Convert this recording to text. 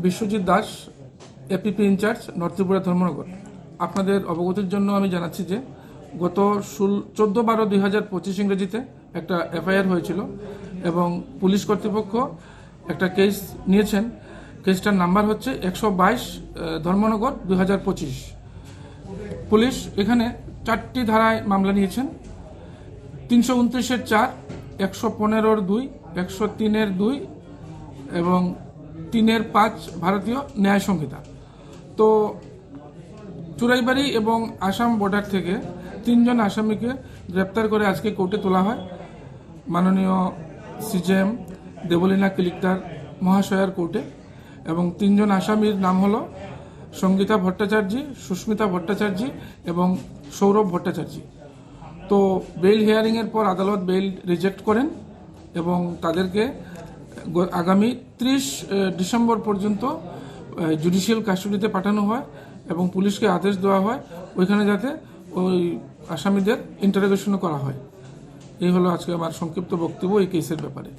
Biswajit Das, APP incharge, North Tripura Dharmanagar. আপনাদের অবগতির জন্য আমি জানাচ্ছি যে গত 14/12/2025 ইংরেজিতে একটা এফআইআর হয়েছিল এবং পুলিশ কর্তৃপক্ষ একটা কেস নিয়েছেন। কেসটার নাম্বার হচ্ছে 122 ধর্মনগর 2025। পুলিশ এখানে 4টি ধারায় মামলা নিয়েছেন। 329-4, 115-2, 103-2 এবং 3-5 ভারতীয় ন্যায় সংহিতা। তো চুরাইবাড়ি এবং আসাম বর্ডার থেকে 3 জন আসামিকে গ্রেপ্তার করে আজকে কোর্টে তোলা হয় মাননীয় সিজেএম দেবলীনা কিলিকদার মহাশয়ার কোর্টে। এবং 3 জন আসামির নাম হলো সঙ্গীতা ভট্টাচার্য, সুস্মিতা ভট্টাচার্য এবং সৌরভ ভট্টাচার্য। তো বেইল হিয়ারিংয়ের পর আদালত বেইল রিজেক্ট করেন এবং তাদেরকে আগামী 30 ডিসেম্বর পর্যন্ত জুডিশিয়াল কাস্টডিতে পাঠানো হয় এবং পুলিশকে আদেশ দেওয়া হয় ওইখানে যাতে ওই আসামিদের ইন্টারোগেশনও করা হয়। এই হলো আজকে আমার সংক্ষিপ্ত বক্তব্য এই কেসের ব্যাপারে।